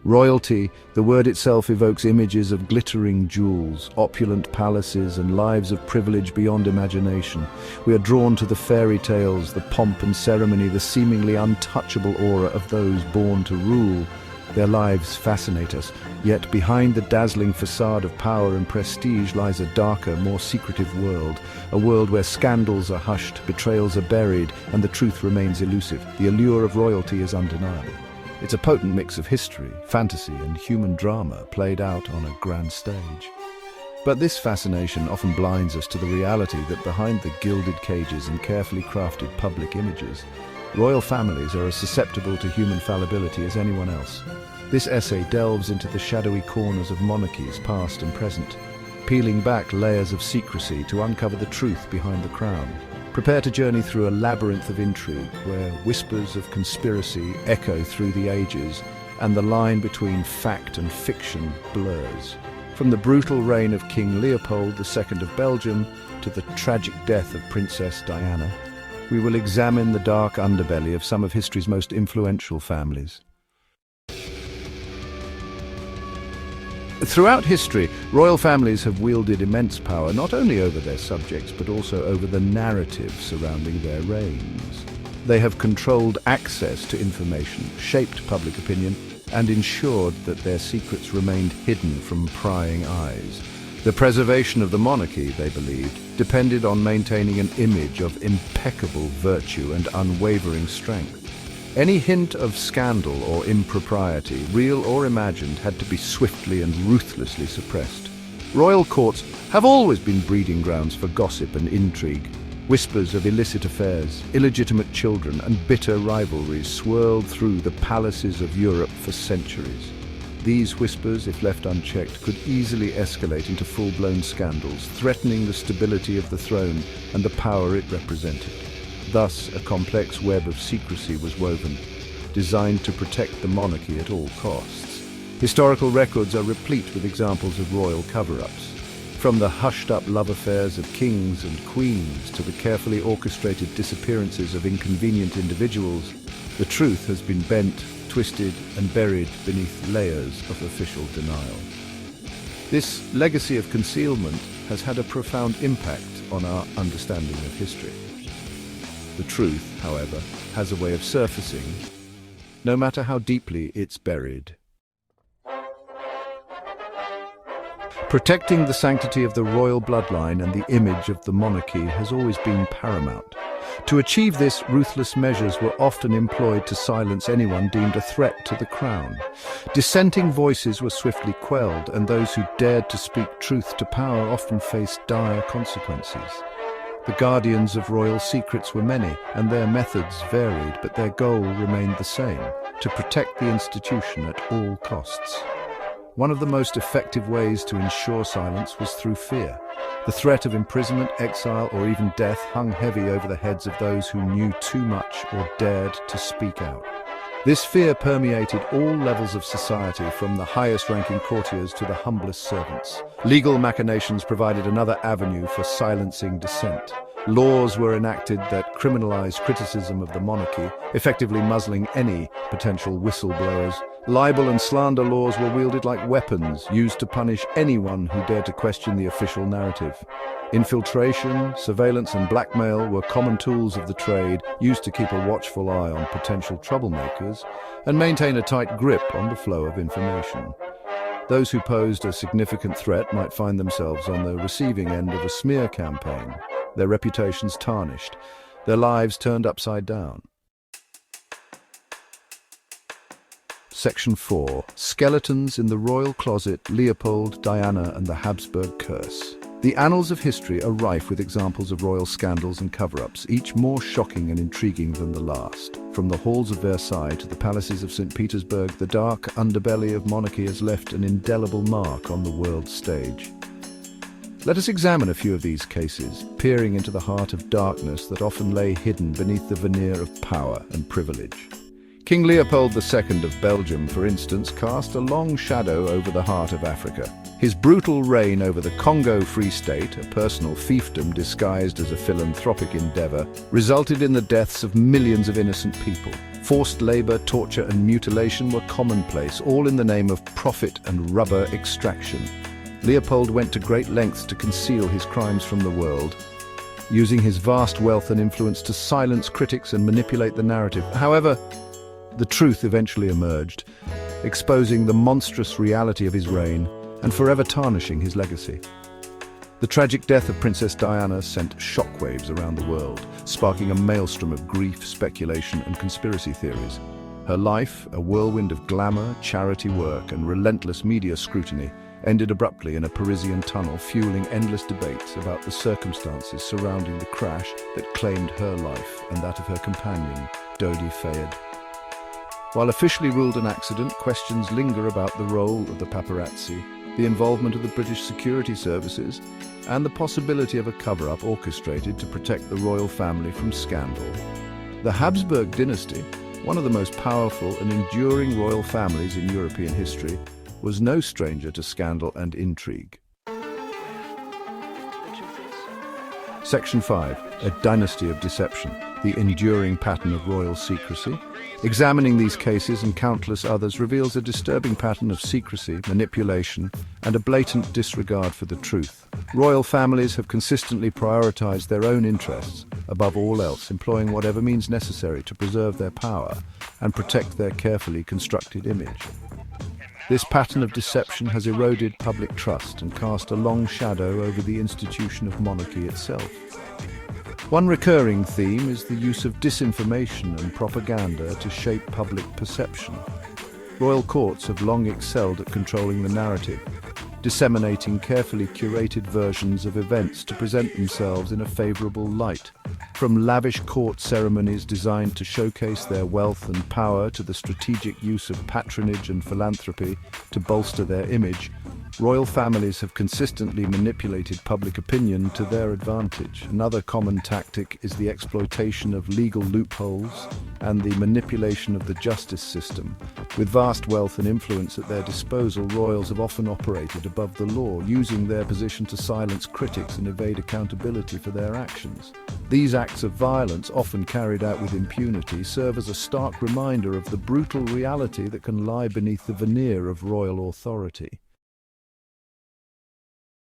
Royalty, the word itself evokes images of glittering jewels, opulent palaces, and lives of privilege beyond imagination. We are drawn to the fairy tales, the pomp and ceremony, the seemingly untouchable aura of those born to rule. Their lives fascinate us, yet behind the dazzling facade of power and prestige lies a darker, more secretive world. A world where scandals are hushed, betrayals are buried, and the truth remains elusive. The allure of royalty is undeniable. It's a potent mix of history, fantasy, and human drama played out on a grand stage. But this fascination often blinds us to the reality that behind the gilded cages and carefully crafted public images, royal families are as susceptible to human fallibility as anyone else. This essay delves into the shadowy corners of monarchies, past and present, peeling back layers of secrecy to uncover the truth behind the crown. Prepare to journey through a labyrinth of intrigue where whispers of conspiracy echo through the ages and the line between fact and fiction blurs. From the brutal reign of King Leopold II of Belgium to the tragic death of Princess Diana, we will examine the dark underbelly of some of history's most influential families. Throughout history, royal families have wielded immense power not only over their subjects but also over the narrative surrounding their reigns. They have controlled access to information, shaped public opinion, and ensured that their secrets remained hidden from prying eyes. The preservation of the monarchy, they believed, depended on maintaining an image of impeccable virtue and unwavering strength. Any hint of scandal or impropriety, real or imagined, had to be swiftly and ruthlessly suppressed. Royal courts have always been breeding grounds for gossip and intrigue. Whispers of illicit affairs, illegitimate children, and bitter rivalries swirled through the palaces of Europe for centuries. These whispers, if left unchecked, could easily escalate into full-blown scandals, threatening the stability of the throne and the power it represented. Thus, a complex web of secrecy was woven, designed to protect the monarchy at all costs. Historical records are replete with examples of royal cover-ups. From the hushed-up love affairs of kings and queens to the carefully orchestrated disappearances of inconvenient individuals, the truth has been bent, twisted, and buried beneath layers of official denial. This legacy of concealment has had a profound impact on our understanding of history. The truth, however, has a way of surfacing, no matter how deeply it's buried. Protecting the sanctity of the royal bloodline and the image of the monarchy has always been paramount. To achieve this, ruthless measures were often employed to silence anyone deemed a threat to the crown. Dissenting voices were swiftly quelled, and those who dared to speak truth to power often faced dire consequences. The guardians of royal secrets were many, and their methods varied, but their goal remained the same: to protect the institution at all costs. One of the most effective ways to ensure silence was through fear. The threat of imprisonment, exile, or even death hung heavy over the heads of those who knew too much or dared to speak out. This fear permeated all levels of society, from the highest-ranking courtiers to the humblest servants. Legal machinations provided another avenue for silencing dissent. Laws were enacted that criminalized criticism of the monarchy, effectively muzzling any potential whistleblowers. Libel and slander laws were wielded like weapons, used to punish anyone who dared to question the official narrative. Infiltration, surveillance, and blackmail were common tools of the trade, used to keep a watchful eye on potential troublemakers and maintain a tight grip on the flow of information. Those who posed a significant threat might find themselves on the receiving end of a smear campaign, their reputations tarnished, their lives turned upside down. Section 4. Skeletons in the Royal Closet, Leopold, Diana, and the Habsburg Curse. The annals of history are rife with examples of royal scandals and cover-ups, each more shocking and intriguing than the last. From the halls of Versailles to the palaces of St. Petersburg, the dark underbelly of monarchy has left an indelible mark on the world stage. Let us examine a few of these cases, peering into the heart of darkness that often lay hidden beneath the veneer of power and privilege. King Leopold II of Belgium, for instance, cast a long shadow over the heart of Africa. His brutal reign over the Congo Free State, a personal fiefdom disguised as a philanthropic endeavor, resulted in the deaths of millions of innocent people. Forced labor, torture and mutilation were commonplace, all in the name of profit and rubber extraction. Leopold went to great lengths to conceal his crimes from the world, using his vast wealth and influence to silence critics and manipulate the narrative. However, the truth eventually emerged, exposing the monstrous reality of his reign and forever tarnishing his legacy. The tragic death of Princess Diana sent shockwaves around the world, sparking a maelstrom of grief, speculation, and conspiracy theories. Her life, a whirlwind of glamour, charity work, and relentless media scrutiny, ended abruptly in a Parisian tunnel, fueling endless debates about the circumstances surrounding the crash that claimed her life and that of her companion, Dodi Fayed. While officially ruled an accident, questions linger about the role of the paparazzi, the involvement of the British security services, and the possibility of a cover-up orchestrated to protect the royal family from scandal. The Habsburg dynasty, one of the most powerful and enduring royal families in European history, was no stranger to scandal and intrigue. Section 5. A dynasty of deception, the enduring pattern of royal secrecy. Examining these cases and countless others reveals a disturbing pattern of secrecy, manipulation, and a blatant disregard for the truth. Royal families have consistently prioritized their own interests above all else, employing whatever means necessary to preserve their power and protect their carefully constructed image. This pattern of deception has eroded public trust and cast a long shadow over the institution of monarchy itself. One recurring theme is the use of disinformation and propaganda to shape public perception. Royal courts have long excelled at controlling the narrative, disseminating carefully curated versions of events to present themselves in a favorable light. From lavish court ceremonies designed to showcase their wealth and power to the strategic use of patronage and philanthropy to bolster their image, royal families have consistently manipulated public opinion to their advantage. Another common tactic is the exploitation of legal loopholes and the manipulation of the justice system. With vast wealth and influence at their disposal, royals have often operated above the law, using their position to silence critics and evade accountability for their actions. These acts of violence, often carried out with impunity, serve as a stark reminder of the brutal reality that can lie beneath the veneer of royal authority.